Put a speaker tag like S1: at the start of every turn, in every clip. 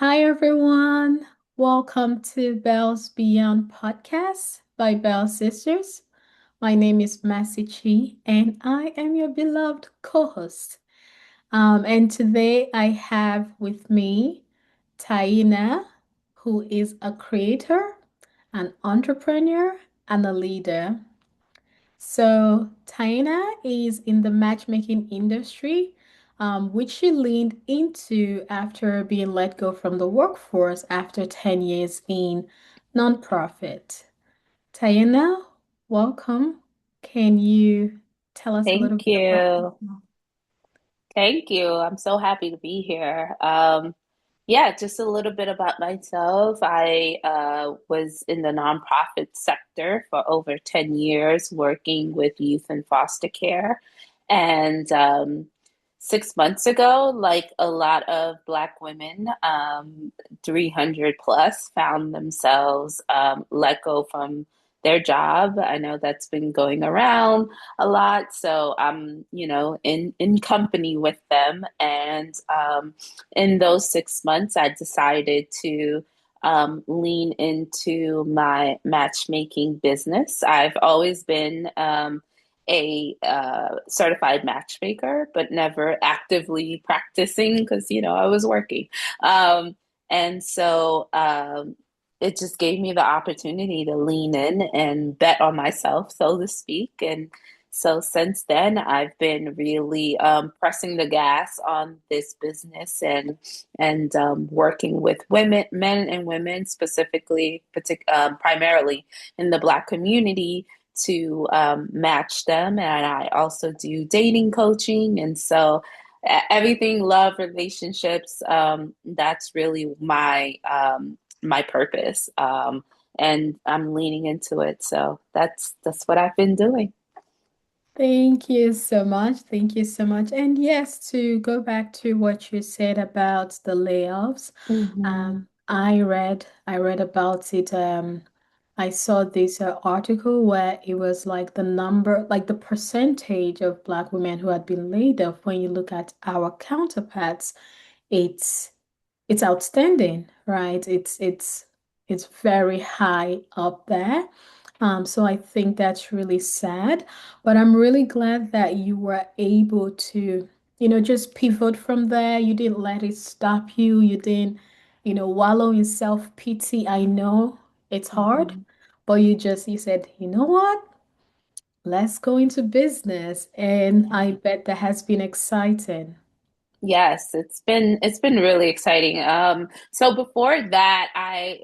S1: Hi, everyone. Welcome to Belle's Beyond podcast by Belle Sisters. My name is Massey Chi, and I am your beloved co-host. And today I have with me Taina, who is a creator, an entrepreneur, and a leader. So Taina is in the matchmaking industry, which she leaned into after being let go from the workforce after 10 years in nonprofit. Taina, welcome. Can you tell us a little
S2: Thank
S1: bit about
S2: you.
S1: yourself?
S2: Thank you. I'm so happy to be here. Yeah, just a little bit about myself. I was in the nonprofit sector for over 10 years, working with youth in foster care. And 6 months ago, like a lot of Black women, 300 plus, found themselves let go from their job. I know that's been going around a lot. So I'm, in company with them. And in those 6 months, I decided to lean into my matchmaking business. I've always been a certified matchmaker, but never actively practicing because, I was working. Um, and so it just gave me the opportunity to lean in and bet on myself, so to speak. And so since then, I've been really pressing the gas on this business and working with women, men and women specifically, primarily in the Black community to match them. And I also do dating coaching, and so everything love relationships. That's really my purpose. And I'm leaning into it. So that's what I've been doing.
S1: Thank you so much. Thank you so much. And yes, to go back to what you said about the layoffs,
S2: Hmm.
S1: I read about it. I saw this article where it was like the number, like the percentage of Black women who had been laid off. When you look at our counterparts, it's it's outstanding, right? It's very high up there. So I think that's really sad, but I'm really glad that you were able to, just pivot from there. You didn't let it stop you. You didn't, wallow in self-pity. I know it's hard,
S2: Hmm.
S1: but you said, you know what? Let's go into business. And I bet that has been exciting.
S2: Yes, it's been really exciting. So before that, I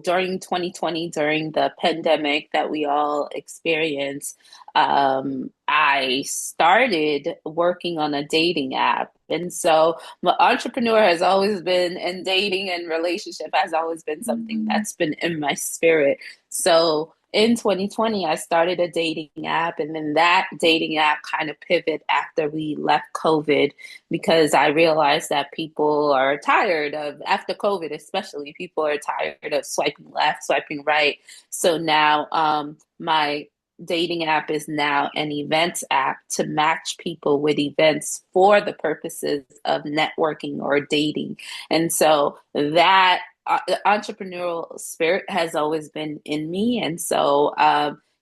S2: during 2020, during the pandemic that we all experienced, I started working on a dating app. And so my entrepreneur has always been, and dating and relationship has always been something
S1: Mm.
S2: that's been in my spirit. So in 2020, I started a dating app, and then that dating app kind of pivot after we left COVID because I realized that people are tired of, after COVID especially, people are tired of swiping left, swiping right. So now my dating app is now an events app to match people with events for the purposes of networking or dating. And so that entrepreneurial spirit has always been in me. And so,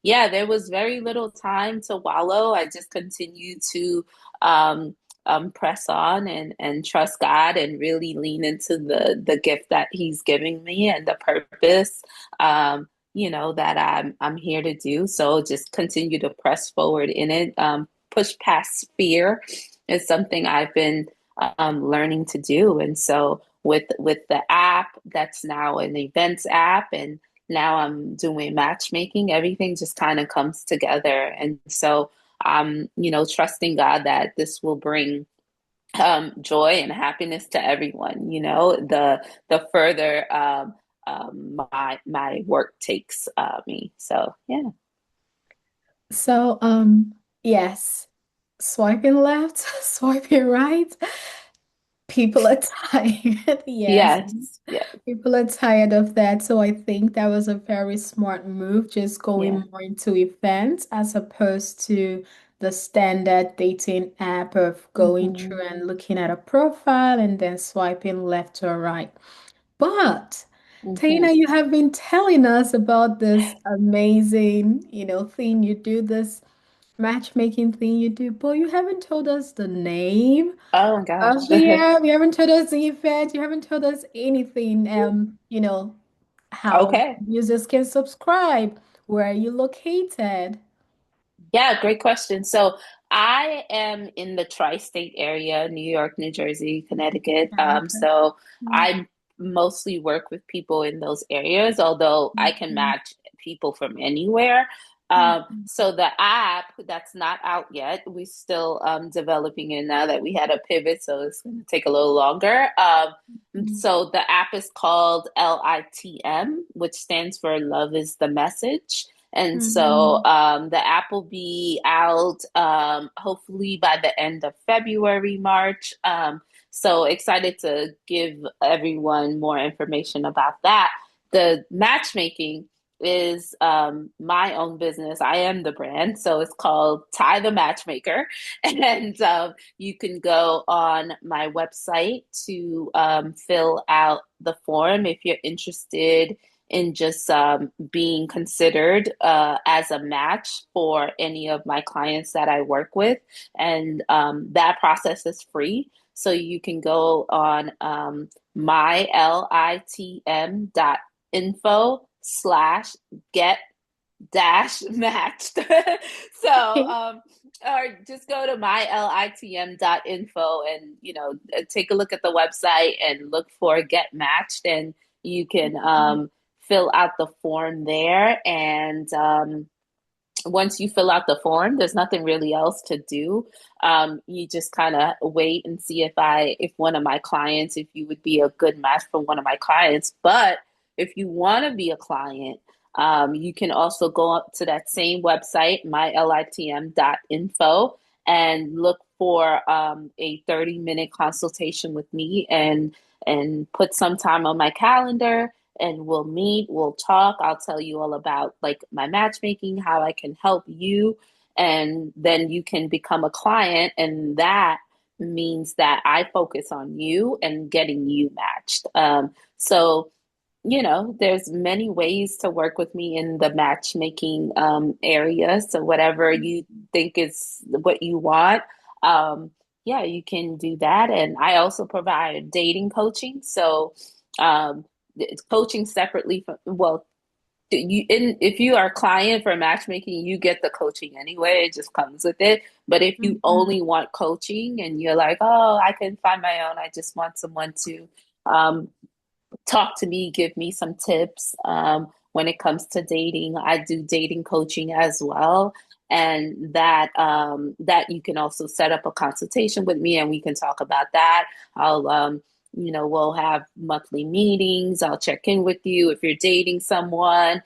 S2: yeah, there was very little time to wallow. I just continued to um, press on and trust God and really lean into the gift that He's giving me and the purpose. That I'm here to do. So just continue to press forward in it. Push past fear is something I've been learning to do. And so with the app, that's now an events app, and now I'm doing matchmaking. Everything just kind of comes together, and so I'm trusting God that this will bring joy and happiness to everyone. The further my work takes me. So yeah.
S1: So, yes, swiping left, swiping right. People are tired. Yes,
S2: Yes. Yeah.
S1: people are tired of that. So I think that was a very smart move, just
S2: Yeah.
S1: going more into events as opposed to the standard dating app of going
S2: Hmm.
S1: through and looking at a profile and then swiping left or right. But
S2: Hmm.
S1: Taina, you have been telling us about this amazing, thing you do, this matchmaking thing you do, but you haven't told us the name
S2: Oh my
S1: of
S2: gosh.
S1: the app. You haven't told us the event. You haven't told us anything. How
S2: Okay.
S1: users can subscribe. Where are you located?
S2: Yeah, great question. So I am in the tri-state area, New York, New Jersey, Connecticut.
S1: Okay.
S2: So
S1: Mm,
S2: I mostly work with people in those areas, although I can
S1: mm,
S2: match people from anywhere.
S1: mm,
S2: So the app that's not out yet, we're still developing it now that we had a pivot, so it's going to take a little longer.
S1: mm,
S2: So the app is called LITM, which stands for Love is the Message. And so
S1: mm,
S2: the app will be out hopefully by the end of February, March. So excited to give everyone more information about that. The matchmaking is my own business. I am the brand. So it's called Ty the Matchmaker. And you can go on my website to fill out the form if you're interested in just being considered as a match for any of my clients that I work with. And that process is free. So you can go on mylitm.info/get dash matched. So,
S1: mm.
S2: or just go to mylitm.info and, take a look at the website and look for Get Matched. And you can fill out the form there. And once you fill out the form, there's nothing really else to do. You just kind of wait and see if one of my clients, if you would be a good match for one of my clients. But if you want to be a client, you can also go up to that same website, mylitm.info, and look for a 30-minute consultation with me and put some time on my calendar and we'll meet, we'll talk. I'll tell you all about like my matchmaking, how I can help you, and then you can become a client. And that means that I focus on you and getting you matched. So there's many ways to work with me in the matchmaking area. So whatever you think is what you want, um, yeah, you can do that. And I also provide dating coaching. So it's coaching separately from, well, if you are a client for matchmaking, you get the coaching anyway. It just comes with it. But if you
S1: Mhm.
S2: only want coaching and you're like, oh, I can find my own, I just want someone to um, talk to me, give me some tips when it comes to dating. I do dating coaching as well, and that you can also set up a consultation with me, and we can talk about that. I'll we'll have monthly meetings. I'll check in with you if you're dating someone.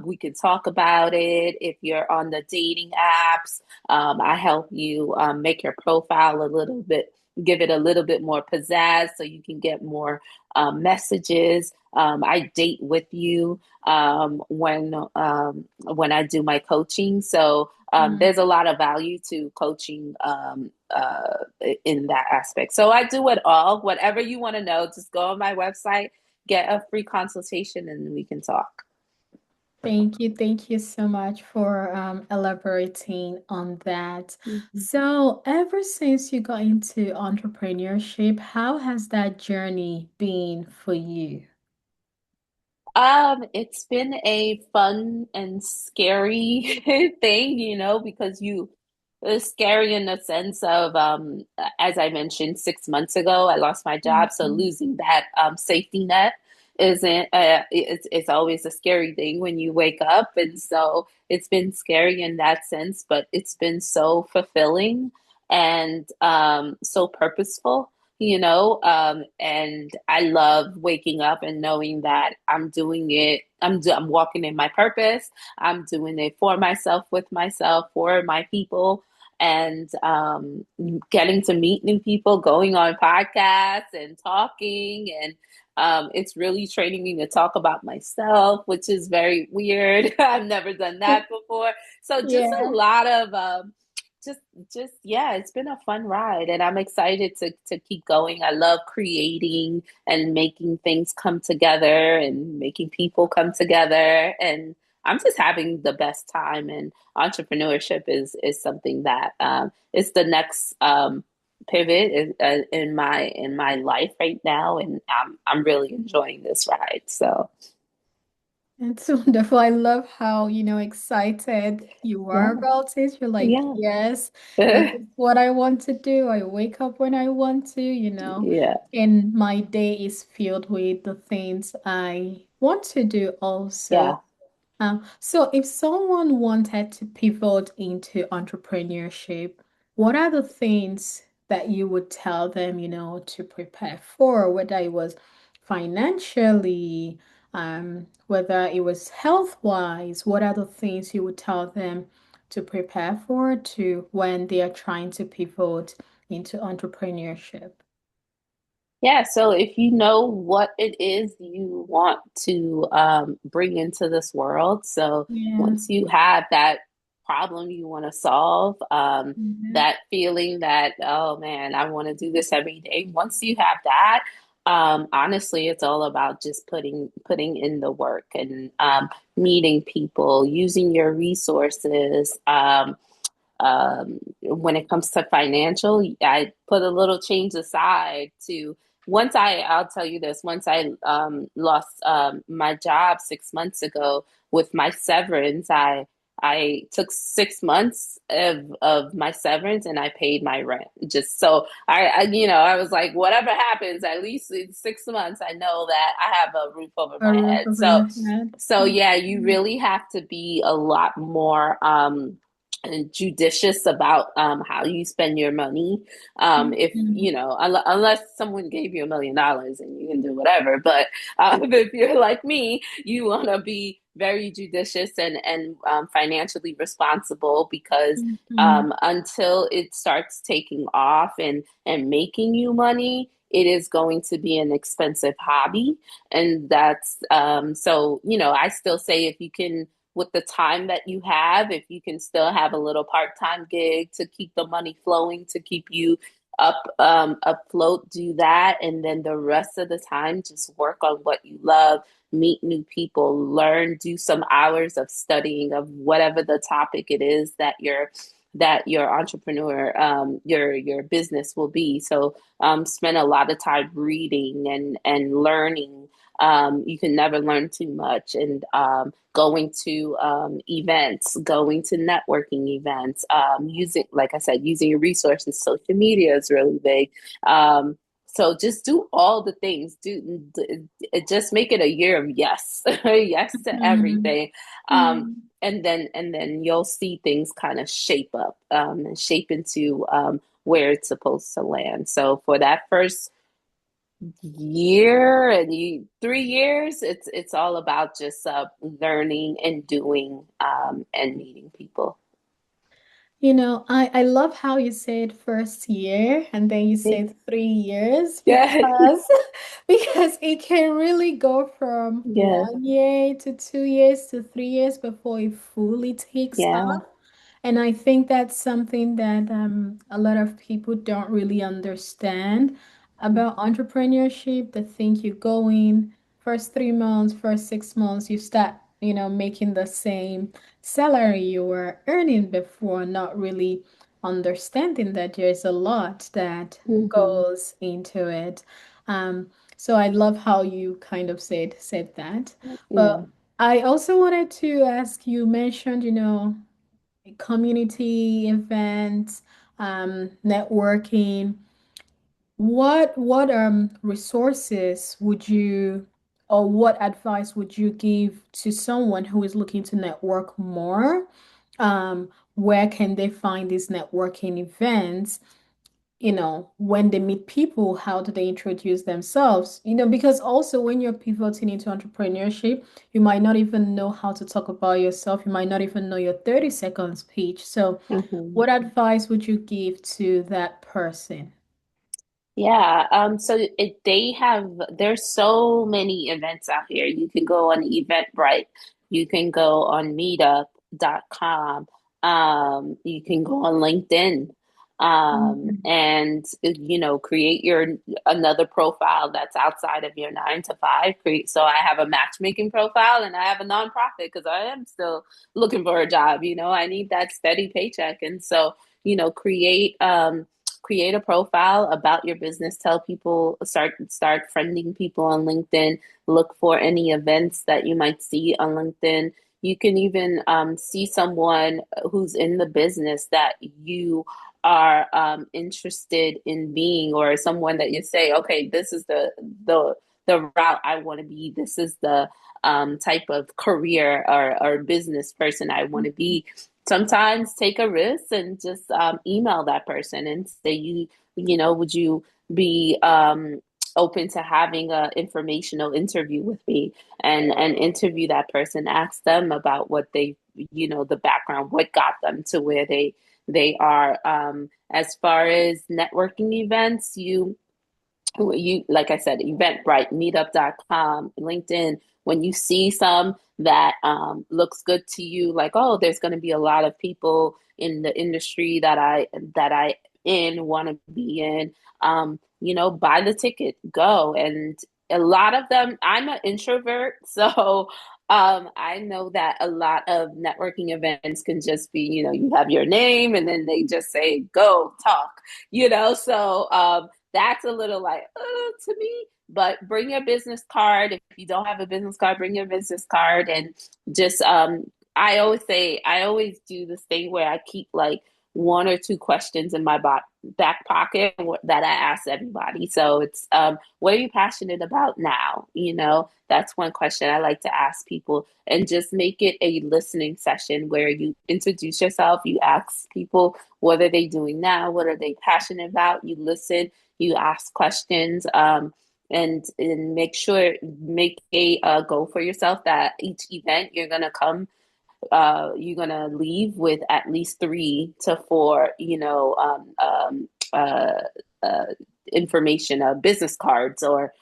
S2: We can talk about it. If you're on the dating apps, I help you make your profile a little bit, give it a little bit more pizzazz so you can get more messages. I date with you when I do my coaching. So
S1: Mm.
S2: there's a lot of value to coaching in that aspect. So I do it all. Whatever you want to know, just go on my website, get a free consultation, and we can talk.
S1: Thank you. Thank you so much for elaborating on that.
S2: Mhm.
S1: So, ever since you got into entrepreneurship, how has that journey been for you?
S2: It's been a fun and scary thing, because it's scary in the sense of, as I mentioned, 6 months ago, I lost my job. So
S1: Mhm.
S2: losing that safety net isn't, it's always a scary thing when you wake up. And so it's been scary in that sense, but it's been so fulfilling and so purposeful. And I love waking up and knowing that I'm doing it. I'm walking in my purpose. I'm doing it for myself, with myself, for my people, and getting to meet new people, going on podcasts and talking, and it's really training me to talk about myself, which is very weird. I've never done that before, so just a
S1: Yeah.
S2: lot of just yeah, it's been a fun ride and I'm excited to keep going. I love creating and making things come together and making people come together, and I'm just having the best time. And entrepreneurship is something that is the next pivot in my life right now, and I'm really enjoying this ride. So
S1: It's wonderful. I love how, excited you are
S2: yeah,
S1: about it. You're like,
S2: yeah,
S1: yes, this is what I want to do. I wake up when I want to,
S2: yeah,
S1: and my day is filled with the things I want to do also.
S2: yeah.
S1: So if someone wanted to pivot into entrepreneurship, what are the things that you would tell them, to prepare for, whether it was financially, whether it was health-wise, what are the things you would tell them to prepare for to when they are trying to pivot into entrepreneurship?
S2: Yeah, so if you know what it is you want to bring into this world, so
S1: Yeah.
S2: once you have that problem you want to solve,
S1: Yeah.
S2: that feeling that, oh man, I want to do this every day. Once you have that, honestly, it's all about just putting in the work and meeting people, using your resources. When it comes to financial, I put a little change aside to I'll tell you this, once I lost my job 6 months ago with my severance, I took 6 months of my severance and I paid my rent. Just so I was like, whatever happens, at least in 6 months, I know that I have a roof over
S1: A
S2: my
S1: roof
S2: head.
S1: over
S2: So,
S1: your head.
S2: yeah, you really have to be a lot more and judicious about how you spend your money. If
S1: Mhm.
S2: unless someone gave you $1 million and you can do whatever, but if you're like me, you want to be very judicious and financially responsible, because
S1: Mhm.
S2: until it starts taking off and making you money, it is going to be an expensive hobby. And that's so I still say, if you can, with the time that you have, if you can still have a little part-time gig to keep the money flowing, to keep you afloat, do that. And then the rest of the time, just work on what you love, meet new people, learn, do some hours of studying of whatever the topic it is that your entrepreneur, your business will be. So spend a lot of time reading and learning. You can never learn too much. And going to events, going to networking events, using, like I said, using your resources. Social media is really big. So just do all the things. Just make it a year of yes, yes to
S1: Mhm.
S2: everything. Um,
S1: Mhm.
S2: and then you'll see things kind of shape up and shape into where it's supposed to land. So for that first year and 3 years, it's all about just learning and doing and meeting people.
S1: I love how you said first year and then you said 3 years
S2: Yeah,
S1: because it can really go from
S2: yeah,
S1: 1 year to 2 years to 3 years before it fully takes
S2: yeah.
S1: off. And I think that's something that a lot of people don't really understand about entrepreneurship. They think you go in first 3 months, first 6 months, you start, making the same salary you were earning before, not really understanding that there's a lot that
S2: Hmm.
S1: goes into it. So I love how you kind of said that.
S2: Yeah.
S1: But I also wanted to ask, you mentioned, community events, networking. What resources would you or what advice would you give to someone who is looking to network more? Where can they find these networking events? When they meet people, how do they introduce themselves? Because also when you're pivoting into entrepreneurship, you might not even know how to talk about yourself. You might not even know your 30 seconds speech. So,
S2: Hmm.
S1: what advice would you give to that person?
S2: Yeah, so there's so many events out here. You can go on Eventbrite, you can go on meetup.com. You can go on LinkedIn,
S1: Mhm.
S2: and create your another profile that's outside of your 9 to 5. Create so I have a matchmaking profile and I have a nonprofit because I am still looking for a job. I need that steady paycheck, and so create a profile about your business. Tell people, start friending people on LinkedIn. Look for any events that you might see on LinkedIn. You can even see someone who's in the business that you are interested in being, or someone that you say, okay, this is the route I want to be. This is the type of career or business person I want to
S1: Mhm.
S2: be. Sometimes take a risk and just email that person and say, would you be open to having a informational interview with me, and interview that person, ask them about what they, the background, what got them to where they are. As far as networking events, you like I said, Eventbrite, meetup.com, LinkedIn, when you see some that looks good to you, like, oh, there's going to be a lot of people in the industry that I in want to be in, buy the ticket, go. And a lot of them, I'm an introvert, so I know that a lot of networking events can just be, you have your name and then they just say, go talk, so that's a little like to me. But bring your business card. If you don't have a business card, bring your business card, and just I always do this thing where I keep like one or two questions in my back pocket that I ask everybody. So it's what are you passionate about now? That's one question I like to ask people, and just make it a listening session where you introduce yourself, you ask people what are they doing now, what are they passionate about, you listen, you ask questions, and make a goal for yourself that each event you're gonna leave with at least 3 to 4, uh, information, business cards, or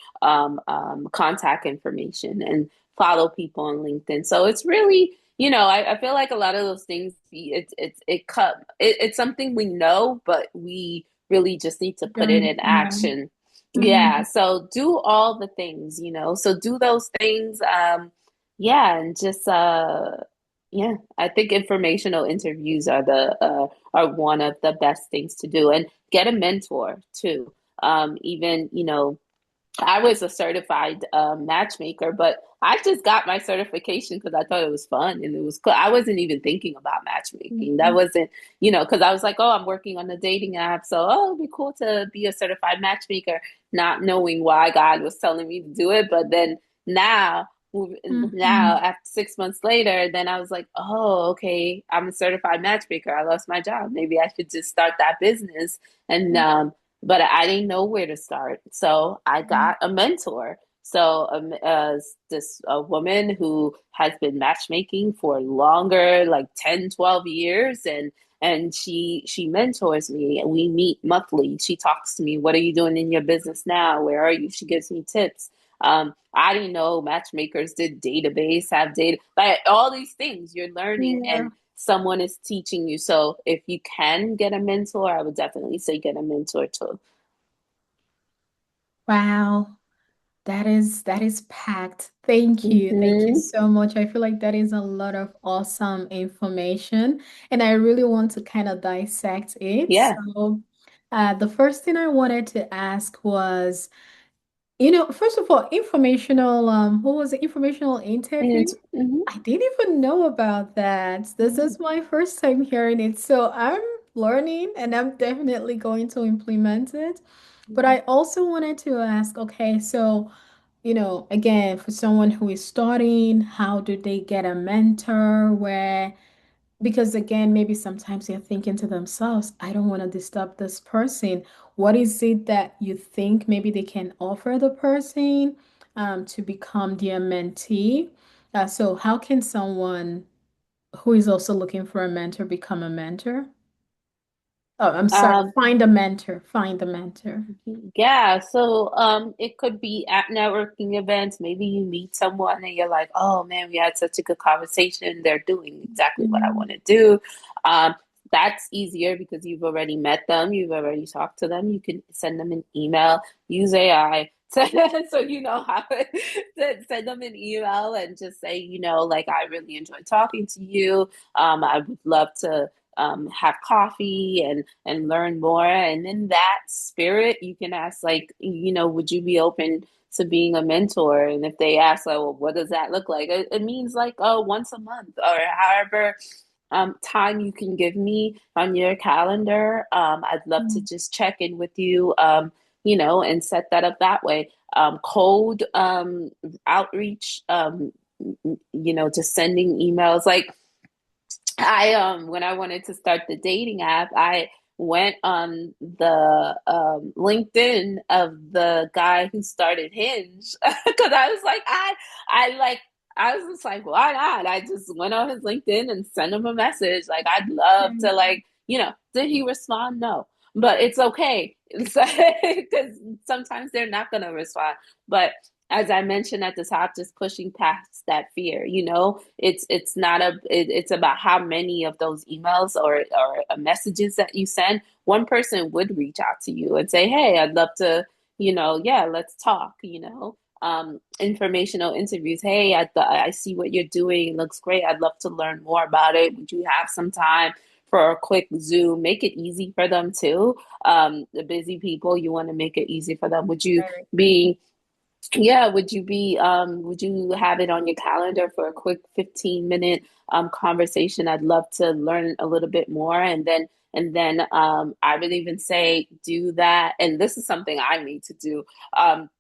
S2: contact information, and follow people on LinkedIn. So it's really, I feel like a lot of those things, it's something we know, but we really just need to put it
S1: Don't
S2: in
S1: know.
S2: action. Yeah.
S1: Mhm.
S2: So do all the things, so do those things. Yeah, and just yeah, I think informational interviews are one of the best things to do, and get a mentor too. Even I was a certified matchmaker, but I just got my certification because I thought it was fun and it was cool. I wasn't even thinking about matchmaking. That
S1: Mhm.
S2: wasn't, because I was like, oh, I'm working on a dating app, so oh, it'd be cool to be a certified matchmaker, not knowing why God was telling me to do it. But then now, now
S1: Mhm.
S2: after 6 months later, then I was like, oh, okay, I'm a certified matchmaker. I lost my job. Maybe I should just start that business. And but I didn't know where to start. So I
S1: Mhm.
S2: got a mentor. So this a woman who has been matchmaking for longer, like 10, 12 years, and she mentors me, and we meet monthly. She talks to me, what are you doing in your business now? Where are you? She gives me tips. I didn't know matchmakers did database, have data, like all these things you're learning,
S1: Yeah.
S2: and someone is teaching you. So if you can get a mentor, I would definitely say get a mentor too.
S1: Wow. That is packed. Thank you. Thank you
S2: Mm-hmm.
S1: so much. I feel like that is a lot of awesome information, and I really want to kind of dissect it.
S2: Yeah.
S1: So, the first thing I wanted to ask was, first of all, what was it? Informational
S2: And
S1: interview?
S2: it's mm-hmm.
S1: I didn't even know about that. This is my first time hearing it. So I'm learning and I'm definitely going to implement it. But I also wanted to ask, okay, so, again, for someone who is starting, how do they get a mentor? Because again, maybe sometimes they're thinking to themselves, I don't want to disturb this person. What is it that you think maybe they can offer the person to become their mentee? So how can someone who is also looking for a mentor become a mentor? Oh, I'm sorry.
S2: Um,
S1: Find a mentor. Find a mentor.
S2: Yeah, so it could be at networking events. Maybe you meet someone and you're like, "Oh man, we had such a good conversation. They're doing exactly what I want
S1: Mhm.
S2: to do." Um, that's easier because you've already met them, you've already talked to them. You can send them an email, use AI, so you know how to send them an email and just say, like I really enjoyed talking to you. I would love to have coffee and learn more. And in that spirit, you can ask like, would you be open to being a mentor? And if they ask like, well, what does that look like? It means like, oh, once a month or however time you can give me on your calendar. I'd love to
S1: Mhm.
S2: just check in with you, and set that up that way. Cold outreach, just sending emails. Like I when I wanted to start the dating app, I went on the LinkedIn of the guy who started Hinge because I was like I like I was just like why not? I just went on his LinkedIn and sent him a message like I'd love to like did he respond? No, but it's okay because sometimes they're not gonna respond, but as I mentioned at the top, just pushing past that fear. It's not it's about how many of those emails or messages that you send. One person would reach out to you and say, "Hey, I'd love to, yeah, let's talk." Informational interviews. Hey, I see what you're doing. It looks great. I'd love to learn more about it. Would you have some time for a quick Zoom? Make it easy for them too. The busy people, you want to make it easy for them. Would you
S1: Very
S2: be yeah, would you have it on your calendar for a quick 15-minute conversation? I'd love to learn a little bit more and then I would even say do that. And this is something I need to do.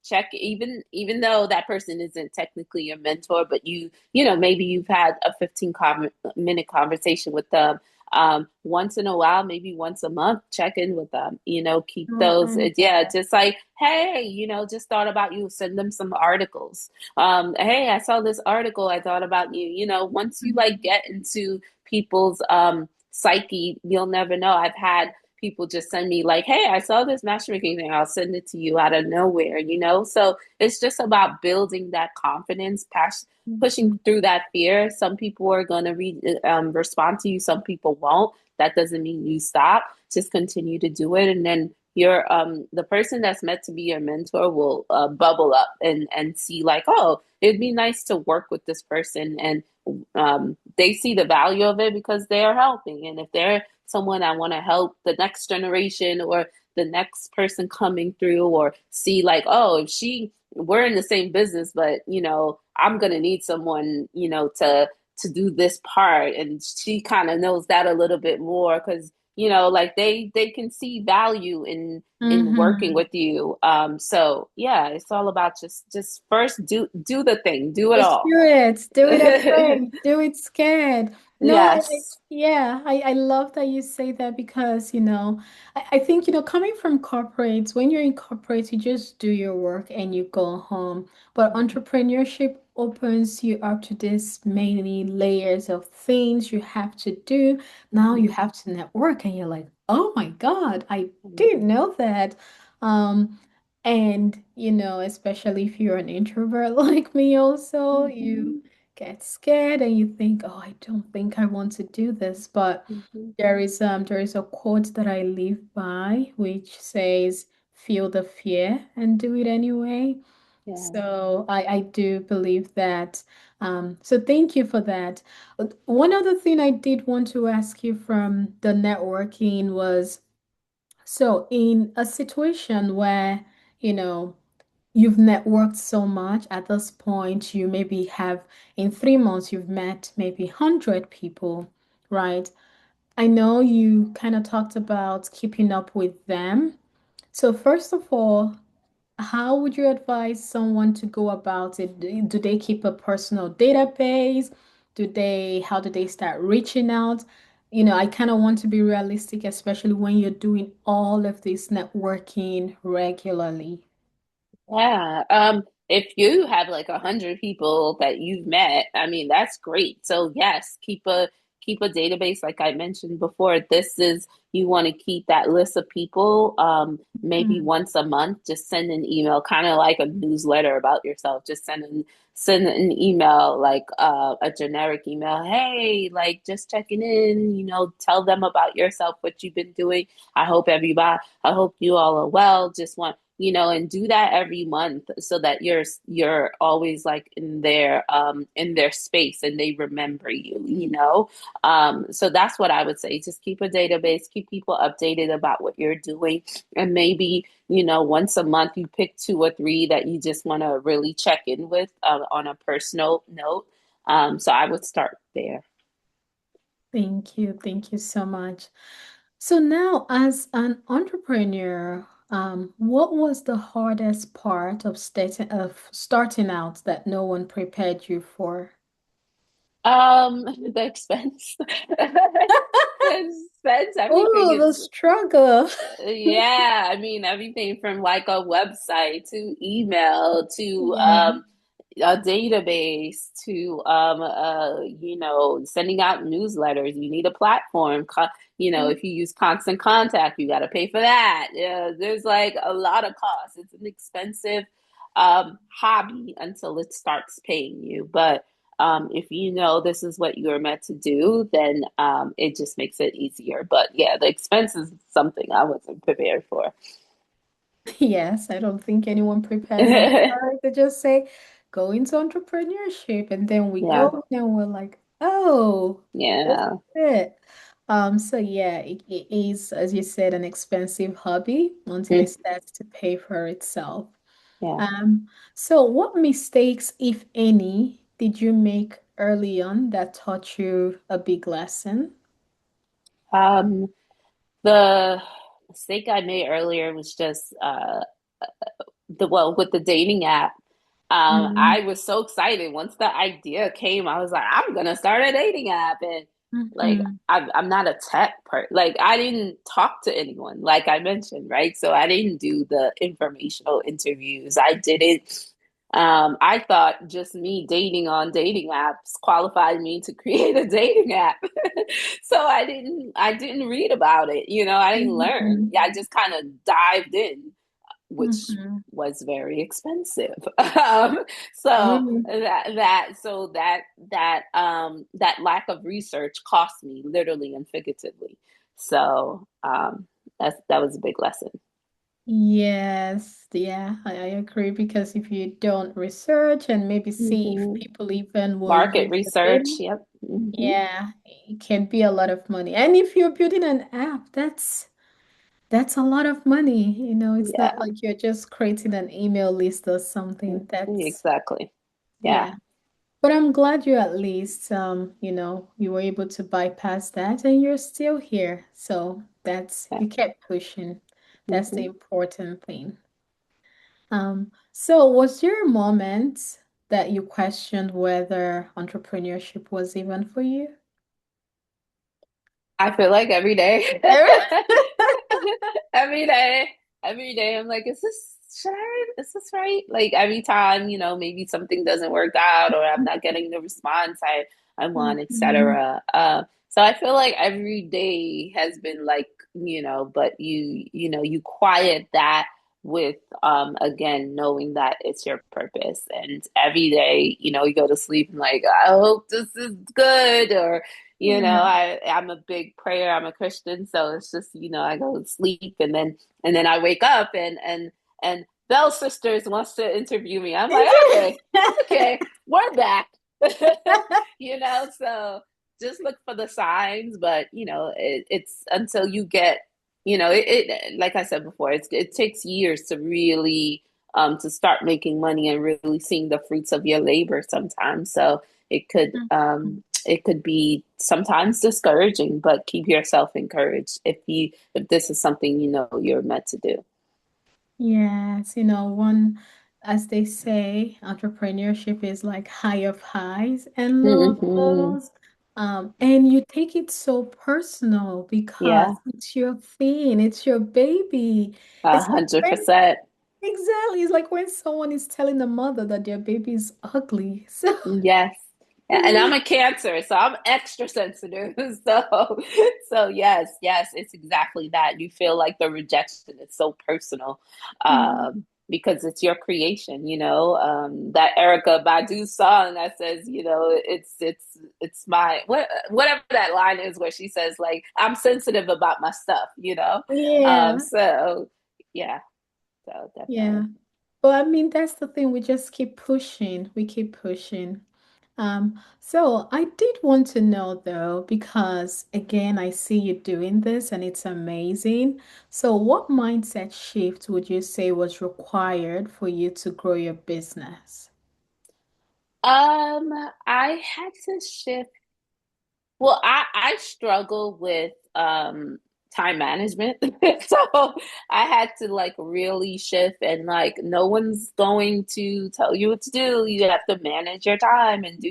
S2: Check even though that person isn't technically your mentor, but maybe you've had a 15-minute conversation with them once in a while, maybe once a month, check in with them, keep those,
S1: important.
S2: yeah, just like, hey, just thought about you, send them some articles. Hey, I saw this article, I thought about you. Once you like get into people's psyche, you'll never know. I've had people just send me like, hey, I saw this matchmaking thing, I'll send it to you out of nowhere, so it's just about building that confidence past pushing
S1: Mhm.
S2: through that fear. Some people are going to respond to you, some people won't. That doesn't mean you stop. Just continue to do it, and then the person that's meant to be your mentor will bubble up and see like, oh, it'd be nice to work with this person, and they see the value of it because they are helping. And if they're someone I want to help the next generation or the next person coming through, or see like, oh, if we're in the same business, but I'm gonna need someone, to do this part, and she kind of knows that a little bit more because like they can see value in working
S1: Mhm.
S2: with you. So yeah, it's all about just first do the thing, do it
S1: Just
S2: all.
S1: do it. Do it afraid. Do it scared. No,
S2: Yes.
S1: yeah, I love that you say that because, I think, coming from corporates, when you're in corporate, you just do your work and you go home. But entrepreneurship opens you up to this many layers of things you have to do. Now you have to network and you're like, oh my God, I didn't know that. Um, and, especially if you're an introvert like me also, you get scared and you think, oh, I don't think I want to do this. But there is a quote that I live by which says, feel the fear and do it anyway.
S2: Yeah.
S1: So I do believe that. So thank you for that. One other thing I did want to ask you from the networking was, so in a situation where, you know, you've networked so much at this point, you maybe have in 3 months, you've met maybe 100 people, right? I know you kind of talked about keeping up with them. So, first of all, how would you advise someone to go about it? Do they keep a personal database? How do they start reaching out? I kind of want to be realistic, especially when you're doing all of this networking regularly.
S2: Yeah. If you have like 100 people that you've met, I mean, that's great. So yes, keep a database. Like I mentioned before, this is you want to keep that list of people, maybe
S1: Mhm.
S2: once a month, just send an email, kind of like a newsletter about yourself. Just send an email, like a generic email. Hey, like just checking in, tell them about yourself, what you've been doing. I hope you all are well. Just want, and do that every month so that you're always like in their space and they remember you. So that's what I would say. Just keep a database, keep people updated about what you're doing, and maybe once a month you pick two or three that you just want to really check in with on a personal note. So I would start there.
S1: Thank you. Thank you so much. So now, as an entrepreneur, what was the hardest part of starting out that no one prepared you for?
S2: The expense. The expense, everything
S1: Oh, the
S2: is,
S1: struggle.
S2: yeah, I mean, everything from like a website to email to
S1: Yeah.
S2: a database to sending out newsletters. You need a platform. If you use Constant Contact, you got to pay for that. Yeah, there's like a lot of costs. It's an expensive hobby until it starts paying you. But if you know this is what you're meant to do, then it just makes it easier. But yeah, the expense is something I wasn't prepared for.
S1: Yes, I don't think anyone prepares us for it. They just say, go into entrepreneurship, and then we
S2: Yeah,
S1: go and we're like, oh, this is
S2: yeah,
S1: it. So yeah, it is, as you said, an expensive hobby until it
S2: mm,
S1: starts to pay for itself.
S2: yeah.
S1: So what mistakes, if any, did you make early on that taught you a big lesson?
S2: Um, the mistake I made earlier was just with the dating app.
S1: Mm-hmm.
S2: I was so excited once the idea came. I was like, I'm gonna start a dating app, and like
S1: Mm-hmm.
S2: I'm not a tech part. Like I didn't talk to anyone, like I mentioned, right? So I didn't do the informational interviews. I didn't. I thought just me dating on dating apps qualified me to create a dating app. So I didn't read about it. I didn't learn. Yeah, I just kind of dived in, which
S1: Mm-hmm.
S2: was very expensive. So
S1: Mm-hmm.
S2: that lack of research cost me literally and figuratively. So that was a big lesson.
S1: Yes, yeah, I agree because if you don't research and maybe see if
S2: Hmm.
S1: people even will
S2: Market
S1: use the
S2: research.
S1: thing,
S2: Yep. Hmm.
S1: yeah, it can be a lot of money. And if you're building an app, that's a lot of money. It's not
S2: Yeah.
S1: like you're just creating an email list or something. That's
S2: Exactly. Yeah.
S1: yeah. But I'm glad you at least you were able to bypass that and you're still here. So that's
S2: Yeah.
S1: you kept pushing. That's the
S2: Hmm.
S1: important thing. So was there a moment that you questioned whether entrepreneurship was even for you?
S2: I feel like every day. Every day, every day, I'm like, is this right? Like every time, maybe something doesn't work out or I'm not getting the response I want,
S1: Mhm.
S2: etc. So I feel like every day has been like, but you quiet that with, again, knowing that it's your purpose. And every day, you go to sleep and like, I hope this is good, or
S1: Yeah.
S2: I'm a big prayer. I'm a Christian, so it's just I go to sleep and then I wake up and Bell Sisters wants to interview me. I'm like, okay, okay, we're back. So just look for the signs, but it's until you get like I said before, it takes years to really to start making money and really seeing the fruits of your labor sometimes. So it could
S1: Mhm.
S2: it could be sometimes discouraging, but keep yourself encouraged if this is something you're meant to do.
S1: Yes, as they say, entrepreneurship is like high of highs and low of
S2: Hmm.
S1: lows. And you take it so personal because
S2: Yeah,
S1: it's your thing, it's your baby.
S2: a
S1: It's like
S2: hundred
S1: when
S2: percent.
S1: exactly, it's like when someone is telling a mother that their baby is ugly. So
S2: Yes. And I'm a Cancer, so I'm extra sensitive. So yes, it's exactly that. You feel like the rejection is so personal,
S1: Yeah.
S2: because it's your creation. That Erica Badu song that says, it's my whatever that line is where she says like I'm sensitive about my stuff.
S1: Yeah.
S2: So yeah, so
S1: Yeah.
S2: definitely.
S1: But I mean, that's the thing. We just keep pushing. We keep pushing. So I did want to know though, because again, I see you doing this and it's amazing. So what mindset shift would you say was required for you to grow your business?
S2: Um, I had to shift. Well, I struggle with time management. So I had to like really shift, and like no one's going to tell you what to do. You have to manage your time and do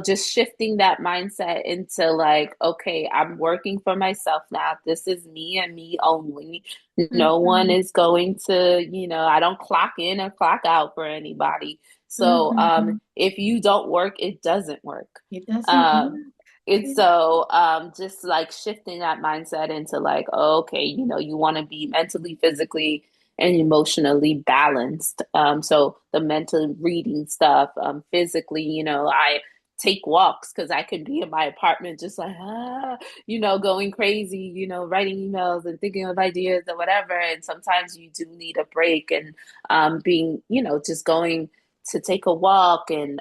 S2: just shifting that mindset into like, okay, I'm working for myself now. This is me and me only. No one
S1: Mm-hmm.
S2: is going to, I don't clock in or clock out for anybody. So
S1: Mm-hmm.
S2: if you don't work, it doesn't work.
S1: It doesn't
S2: Um,
S1: work.
S2: it's so just like shifting that mindset into like, oh, okay, you want to be mentally, physically, and emotionally balanced. So the mental reading stuff, physically, I take walks because I could be in my apartment just like going crazy, writing emails and thinking of ideas or whatever. And sometimes you do need a break and being, just going to take a walk and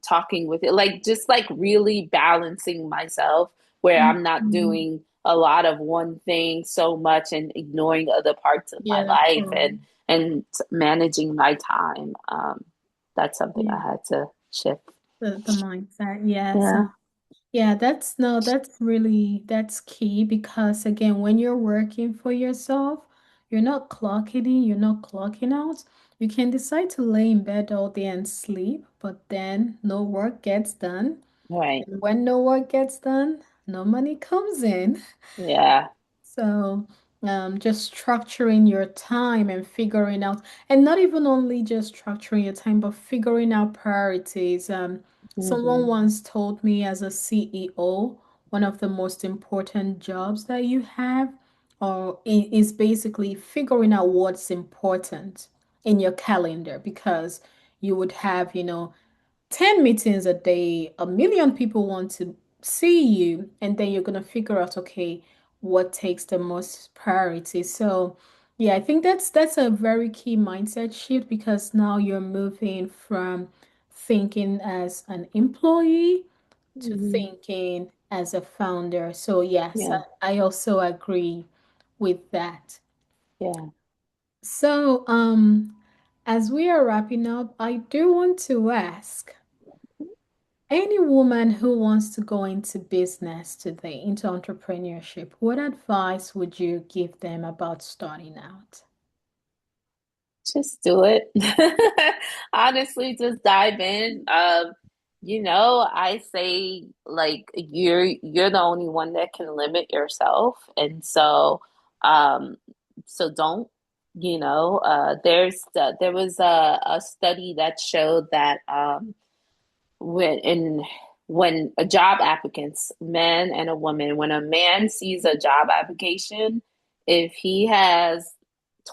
S2: talking with it, like just like really balancing myself where I'm not
S1: Mm-hmm.
S2: doing a lot of one thing so much and ignoring other parts of my
S1: Yeah,
S2: life
S1: correct.
S2: and managing my time. That's something
S1: Yeah,
S2: I had to shift.
S1: the mindset. Yes.
S2: Yeah.
S1: Yeah, that's no, that's really that's key because again, when you're working for yourself, you're not clocking in, you're not clocking out. You can decide to lay in bed all day and sleep, but then no work gets done.
S2: Right.
S1: And when no work gets done, no money comes in.
S2: Yeah.
S1: So, just structuring your time and figuring out, and not even only just structuring your time, but figuring out priorities. Someone
S2: Hmm.
S1: once told me as a CEO, one of the most important jobs that you have, is basically figuring out what's important in your calendar because you would have, 10 meetings a day, a million people want to see you, and then you're going to figure out, okay, what takes the most priority. So, yeah, I think that's a very key mindset shift because now you're moving from thinking as an employee to
S2: Hmm.
S1: thinking as a founder. So, yes,
S2: Yeah.
S1: I also agree with that.
S2: Yeah.
S1: So, as we are wrapping up, I do want to ask, any woman who wants to go into business today, into entrepreneurship, what advice would you give them about starting out?
S2: Just do it. Honestly, just dive in. I say like you're the only one that can limit yourself. And um so don't, there was a study that showed that when in when a job applicants, man and a woman, when a man sees a job application, if he has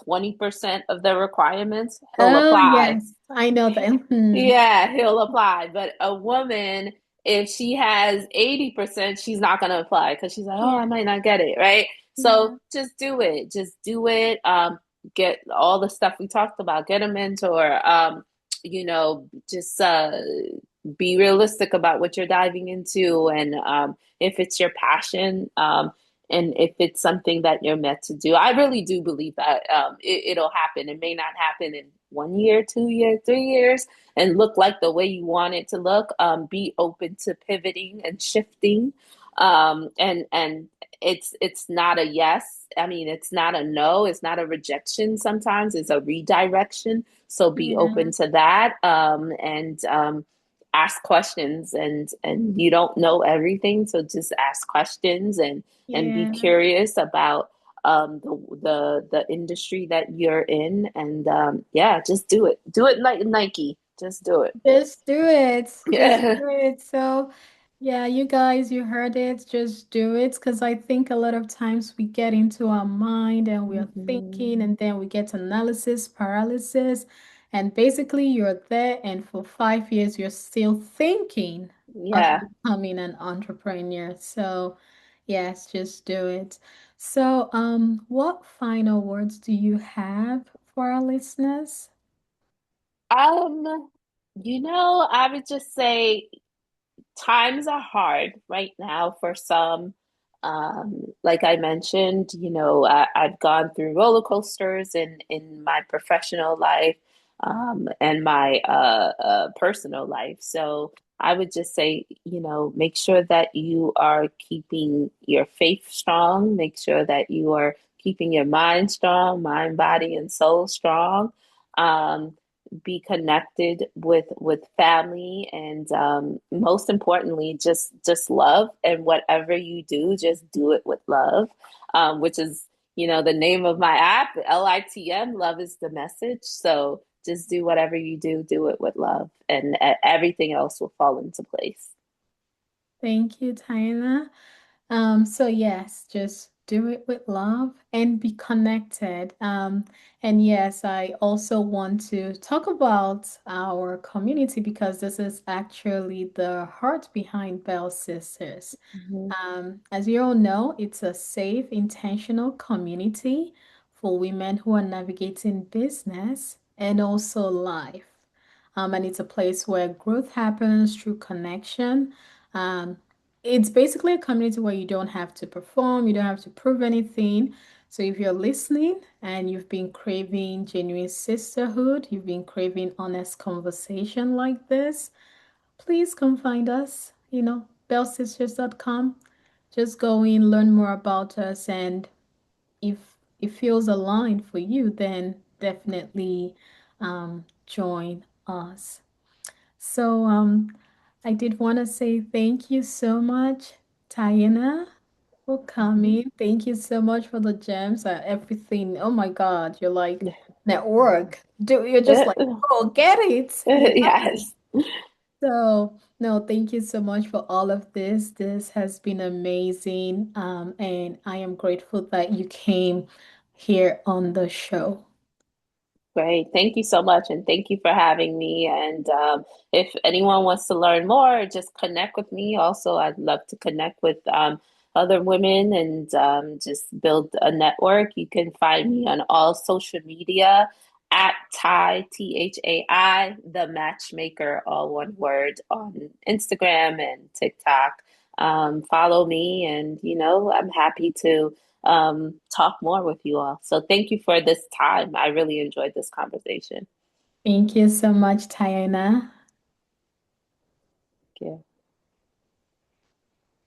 S2: 20% of the requirements, he'll
S1: Oh,
S2: apply.
S1: yes, I know that. Hmm.
S2: Yeah, he'll apply. But a woman, if she has 80%, she's not going to apply because she's like, oh, I
S1: Yeah,
S2: might not get it. Right. So
S1: yeah,
S2: just do it. Just do it. Get all the stuff we talked about. Get a mentor. Just be realistic about what you're diving into. And if it's your passion, and if it's something that you're meant to do. I really do believe that it'll happen. It may not happen in 1 year, 2 years, 3 years and look like the way you want it to look. Be open to pivoting and shifting. And it's not a yes. I mean, it's not a no. It's not a rejection. Sometimes it's a redirection. So be
S1: yeah,
S2: open to that. And ask questions. And you don't know everything, so just ask questions and be
S1: yeah.
S2: curious about the industry that you're in, and yeah, just do it like Nike. Just do it.
S1: Just do it. Just
S2: Yeah.
S1: do it. So, yeah, you guys, you heard it. Just do it. Because I think a lot of times we get into our mind and we are
S2: Hmm.
S1: thinking, and then we get analysis paralysis. And basically, you're there, and for 5 years, you're still thinking of
S2: Yeah.
S1: becoming an entrepreneur. So, yes, just do it. So, what final words do you have for our listeners?
S2: Um, I would just say times are hard right now for some. Like I mentioned, I've gone through roller coasters in my professional life, and my personal life. So I would just say, make sure that you are keeping your faith strong, make sure that you are keeping your mind strong, mind, body, and soul strong. Um, be connected with family, and most importantly, just love. And whatever you do, just do it with love, which is the name of my app, LITM. Love is the message. So just do whatever you do it with love, and everything else will fall into place.
S1: Thank you, Taina. So yes, just do it with love and be connected. And yes, I also want to talk about our community because this is actually the heart behind Bell Sisters.
S2: Mhm.
S1: As you all know, it's a safe, intentional community for women who are navigating business and also life. And it's a place where growth happens through connection. Um, it's basically a community where you don't have to perform, you don't have to prove anything. So if you're listening and you've been craving genuine sisterhood, you've been craving honest conversation like this, please come find us, bellsisters.com. Just go in, learn more about us, and if it feels aligned for you, then definitely join us. So I did want to say thank you so much, Tayana, for coming. Thank you so much for the gems and everything. Oh my God, you're like network. You're just like, oh, get it.
S2: Yes.
S1: So, no, thank you so much for all of this. This has been amazing. And I am grateful that you came here on the show.
S2: Great. Thank you so much. And thank you for having me. And if anyone wants to learn more, just connect with me. Also, I'd love to connect with other women and just build a network. You can find me on all social media at Thai, the matchmaker, all one word, on Instagram and TikTok. Follow me, and I'm happy to talk more with you all. So thank you for this time. I really enjoyed this conversation.
S1: Thank you so much, Tayana.
S2: Thank you.